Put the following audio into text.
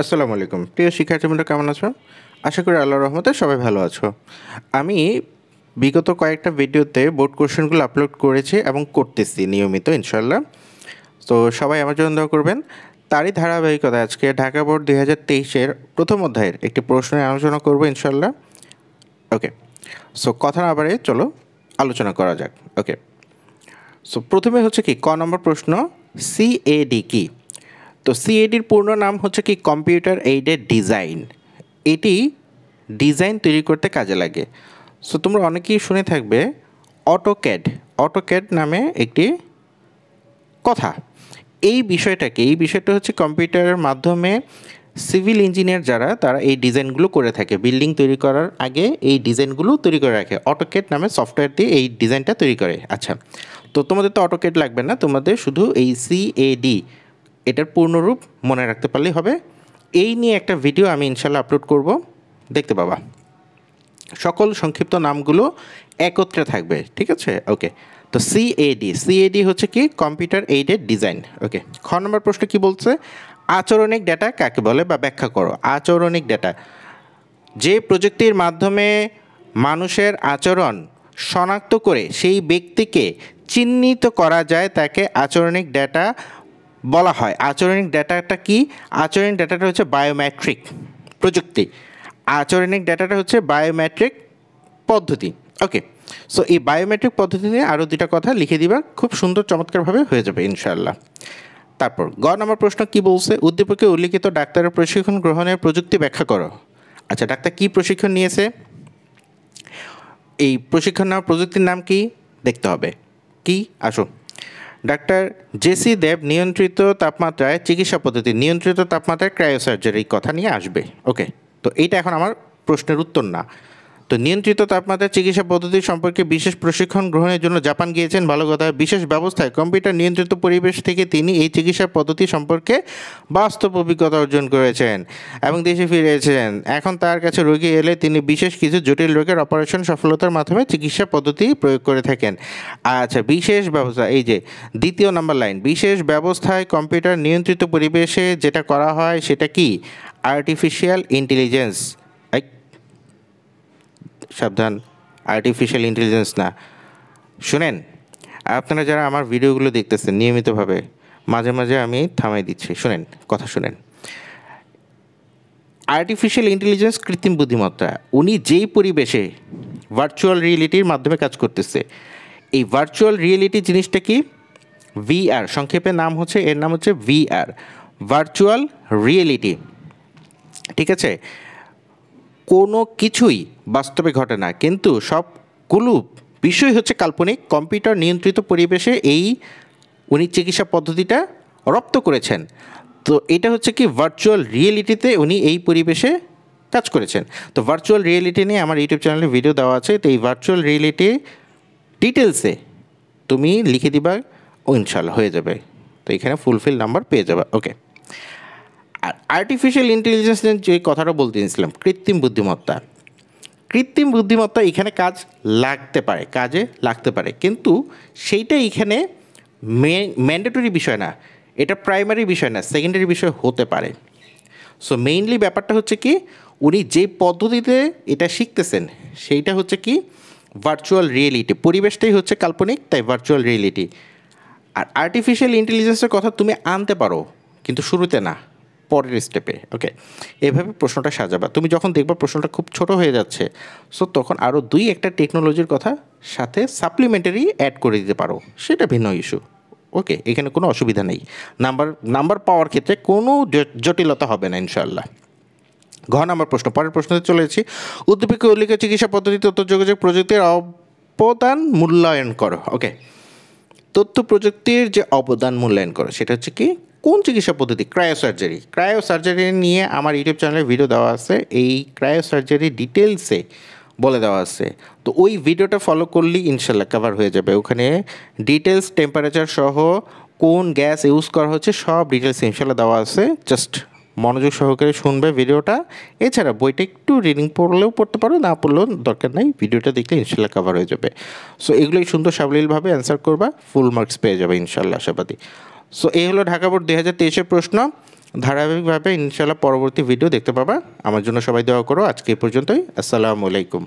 আসসালামু আলাইকুম প্রিয় শিক্ষার্থীবৃন্দ, কেমন আছো? আশা করি আল্লাহর রহমতে সবাই ভালো আছো। আমি বিগত কয়েকটা ভিডিওতে বোর্ড কোশ্চেনগুলো আপলোড করেছি এবং করতেছি নিয়মিত ইনশাল্লাহ। তো সবাই আমার জন্য দোয়া করবেন। তারই ধারাবাহিকতা আজকে ঢাকা বোর্ড 2023-এর প্রথম অধ্যায়ের একটি প্রশ্নের আলোচনা করব ইনশাল্লাহ। ওকে, সো কথা না বাড়িয়ে চলো আলোচনা করা যাক। ওকে, সো প্রথমে হচ্ছে কি ক নম্বর প্রশ্ন, সিএডি কি? তো সিএডির পূর্ণ নাম হচ্ছে কি কম্পিউটার এইডেড ডিজাইন। এটি ডিজাইন তৈরি করতে কাজে লাগে। সো তোমরা অনেকেই শুনে থাকবে অটোক্যাড। অটোক্যাড নামে একটি কথা। এই বিষয়টা হচ্ছে কম্পিউটারের মাধ্যমে সিভিল ইঞ্জিনিয়ার যারা তারা এই ডিজাইনগুলো করে থাকে, বিল্ডিং তৈরি করার আগে এই ডিজাইনগুলো তৈরি করে রাখে। অটোক্যাড নামে সফটওয়্যার দিয়ে এই ডিজাইনটা তৈরি করে। আচ্ছা, তো তোমাদের তো অটোক্যাড লাগবে না, তোমাদের শুধু এই সিএডি এটার পূর্ণরূপ মনে রাখতে পারলেই হবে। এই নিয়ে একটা ভিডিও আমি ইনশাল্লাহ আপলোড করব, দেখতে পাবা। সকল সংক্ষিপ্ত নামগুলো একত্রে থাকবে, ঠিক আছে? ওকে, তো সিএডি হচ্ছে কি কম্পিউটার এইডেড ডিজাইন। ওকে, খ নম্বর প্রশ্ন কি বলছে, আচরণিক ডেটা কাকে বলে বা ব্যাখ্যা করো। আচরণিক ডেটা যে প্রযুক্তির মাধ্যমে মানুষের আচরণ শনাক্ত করে সেই ব্যক্তিকে চিহ্নিত করা যায় তাকে আচরণিক ডেটা বলা হয়। আচরণিক ডেটাটা কি? আচরণিক ডেটাটা হচ্ছে বায়োমেট্রিক প্রযুক্তি। আচরণিক ডেটাটা হচ্ছে বায়োমেট্রিক পদ্ধতি। ওকে, সো এই বায়োমেট্রিক পদ্ধতি নিয়ে আরও দুটা কথা লিখে দিবা, খুব সুন্দর চমৎকারভাবে হয়ে যাবে ইনশাআল্লাহ। তারপর গ নম্বর প্রশ্ন কি বলছে, উদ্দীপকে উল্লিখিত ডাক্তারের প্রশিক্ষণ গ্রহণের প্রযুক্তি ব্যাখ্যা করো। আচ্ছা, ডাক্তার কি প্রশিক্ষণ নিয়েছে, এই প্রশিক্ষণ নেওয়ার প্রযুক্তির নাম কি দেখতে হবে। কি, আসো। ডাক্তার জেসি দেব নিয়ন্ত্রিত তাপমাত্রায় চিকিৎসা পদ্ধতি, নিয়ন্ত্রিত তাপমাত্রায় ক্রায়োসার্জারি কথা নিয়ে আসবে। ওকে, তো এইটা এখন আমার প্রশ্নের উত্তর না। তো নিয়ন্ত্রিত তাপমাত্রায় চিকিৎসা পদ্ধতি সম্পর্কে বিশেষ প্রশিক্ষণ গ্রহণের জন্য জাপান গিয়েছেন, ভালো কথা। বিশেষ ব্যবস্থায় কম্পিউটার নিয়ন্ত্রিত পরিবেশ থেকে তিনি এই চিকিৎসা পদ্ধতি সম্পর্কে বাস্তব অভিজ্ঞতা অর্জন করেছেন এবং দেশে ফিরেছেন। এখন তার কাছে রোগী এলে তিনি বিশেষ কিছু জটিল রোগের অপারেশন সফলতার মাধ্যমে চিকিৎসা পদ্ধতি প্রয়োগ করে থাকেন। আচ্ছা, বিশেষ ব্যবস্থা, এই যে দ্বিতীয় নাম্বার লাইন, বিশেষ ব্যবস্থায় কম্পিউটার নিয়ন্ত্রিত পরিবেশে যেটা করা হয় সেটা কি? Artificial intelligence. সাবধান, আর্টিফিশিয়াল ইন্টেলিজেন্স না। শুনেন, আপনারা যারা আমার ভিডিওগুলো দেখতেছেন নিয়মিতভাবে, মাঝে মাঝে আমি থামাই দিচ্ছি, শুনেন, কথা শুনেন। আর্টিফিশিয়াল ইন্টেলিজেন্স কৃত্রিম বুদ্ধিমত্তা, উনি যেই পরিবেশে ভার্চুয়াল রিয়েলিটির মাধ্যমে কাজ করতেছে, এই ভার্চুয়াল রিয়েলিটি জিনিসটা কি? ভিআর, সংক্ষেপে নাম হচ্ছে, এর নাম হচ্ছে ভিআর, ভার্চুয়াল রিয়েলিটি। ঠিক আছে, কোনো কিছুই বাস্তবে ঘটে না, কিন্তু সবগুলো বিষয় হচ্ছে কাল্পনিক। কম্পিউটার নিয়ন্ত্রিত পরিবেশে এই উনি চিকিৎসা পদ্ধতিটা রপ্ত করেছেন। তো এটা হচ্ছে কি ভার্চুয়াল রিয়েলিটিতে উনি এই পরিবেশে কাজ করেছেন। তো ভার্চুয়াল রিয়েলিটি নিয়ে আমার ইউটিউব চ্যানেলে ভিডিও দেওয়া আছে। তো এই ভার্চুয়াল রিয়েলিটি ডিটেলসে তুমি লিখে দিবা, ও ইনশাল্লাহ হয়ে যাবে। তো এখানে ফুলফিল নাম্বার পেয়ে যাবে। ওকে, আর আর্টিফিশিয়াল ইন্টেলিজেন্সের যে কথাটা বলতে চাইছিলাম, কৃত্রিম বুদ্ধিমত্তা। কৃত্রিম বুদ্ধিমত্তা এখানে কাজে লাগতে পারে, কিন্তু সেইটা এখানে ম্যান্ডেটরি বিষয় না, এটা প্রাইমারি বিষয় না, সেকেন্ডারি বিষয় হতে পারে। সো মেইনলি ব্যাপারটা হচ্ছে কি, উনি যে পদ্ধতিতে এটা শিখতেছেন সেইটা হচ্ছে কি ভার্চুয়াল রিয়েলিটি, পরিবেশটাই হচ্ছে কাল্পনিক, তাই ভার্চুয়াল রিয়েলিটি। আর আর্টিফিশিয়াল ইন্টেলিজেন্সের কথা তুমি আনতে পারো, কিন্তু শুরুতে না, পরের স্টেপে। ওকে, এভাবে প্রশ্নটা সাজাবা। তুমি যখন দেখবা প্রশ্নটা খুব ছোট হয়ে যাচ্ছে, সো তখন আরও একটা টেকনোলজির কথা সাথে সাপ্লিমেন্টারি অ্যাড করে দিতে পারো, সেটা ভিন্ন ইস্যু। ওকে, এখানে কোনো অসুবিধা নেই, নাম্বার পাওয়ার ক্ষেত্রে কোনো জটিলতা হবে না ইনশাল্লাহ। ঘ নম্বর প্রশ্ন, পরের প্রশ্নতে চলে এসেছি। উদ্দীপকে উল্লিখিত চিকিৎসা পদ্ধতি তথ্য যোগাযোগ প্রযুক্তির অবদান মূল্যায়ন করো। ওকে, তথ্য প্রযুক্তির যে অবদান মূল্যায়ন করো সেটা হচ্ছে কি, কোন চিকিৎসা পদ্ধতি? ক্রায়োসার্জারি। ক্রায়োসার্জারি নিয়ে আমার ইউটিউব চ্যানেলে ভিডিও দেওয়া আছে, এই ক্রায়োসার্জারি ডিটেলসে বলে দেওয়া আছে। তো ওই ভিডিওটা ফলো করলেই ইনশাল্লাহ কভার হয়ে যাবে। ওখানে ডিটেলস, টেম্পারেচার সহ কোন গ্যাস ইউজ করা হচ্ছে সব ডিটেলস ইনশাল্লাহ দেওয়া আছে। জাস্ট মনোযোগ সহকারে শুনবে ভিডিওটা। এছাড়া বইটা একটু রিডিং পড়লেও পড়তে পারো, না পড়লেও দরকার নাই, ভিডিওটা দেখলে ইনশাল্লাহ কভার হয়ে যাবে। সো এগুলোই সুন্দর সাবলীলভাবে অ্যান্সার করবা, ফুল মার্কস পেয়ে যাবে ইনশাল্লাহ আশাবাদী। সো এই হলো ঢাকা বোর্ড 2023-এর প্রশ্ন। ধারাবাহিকভাবে ইনশাআল্লাহ পরবর্তী ভিডিও দেখতে পাবা। আমার জন্য সবাই দোয়া করো। আজকে এই পর্যন্তই। আসসালামু আলাইকুম।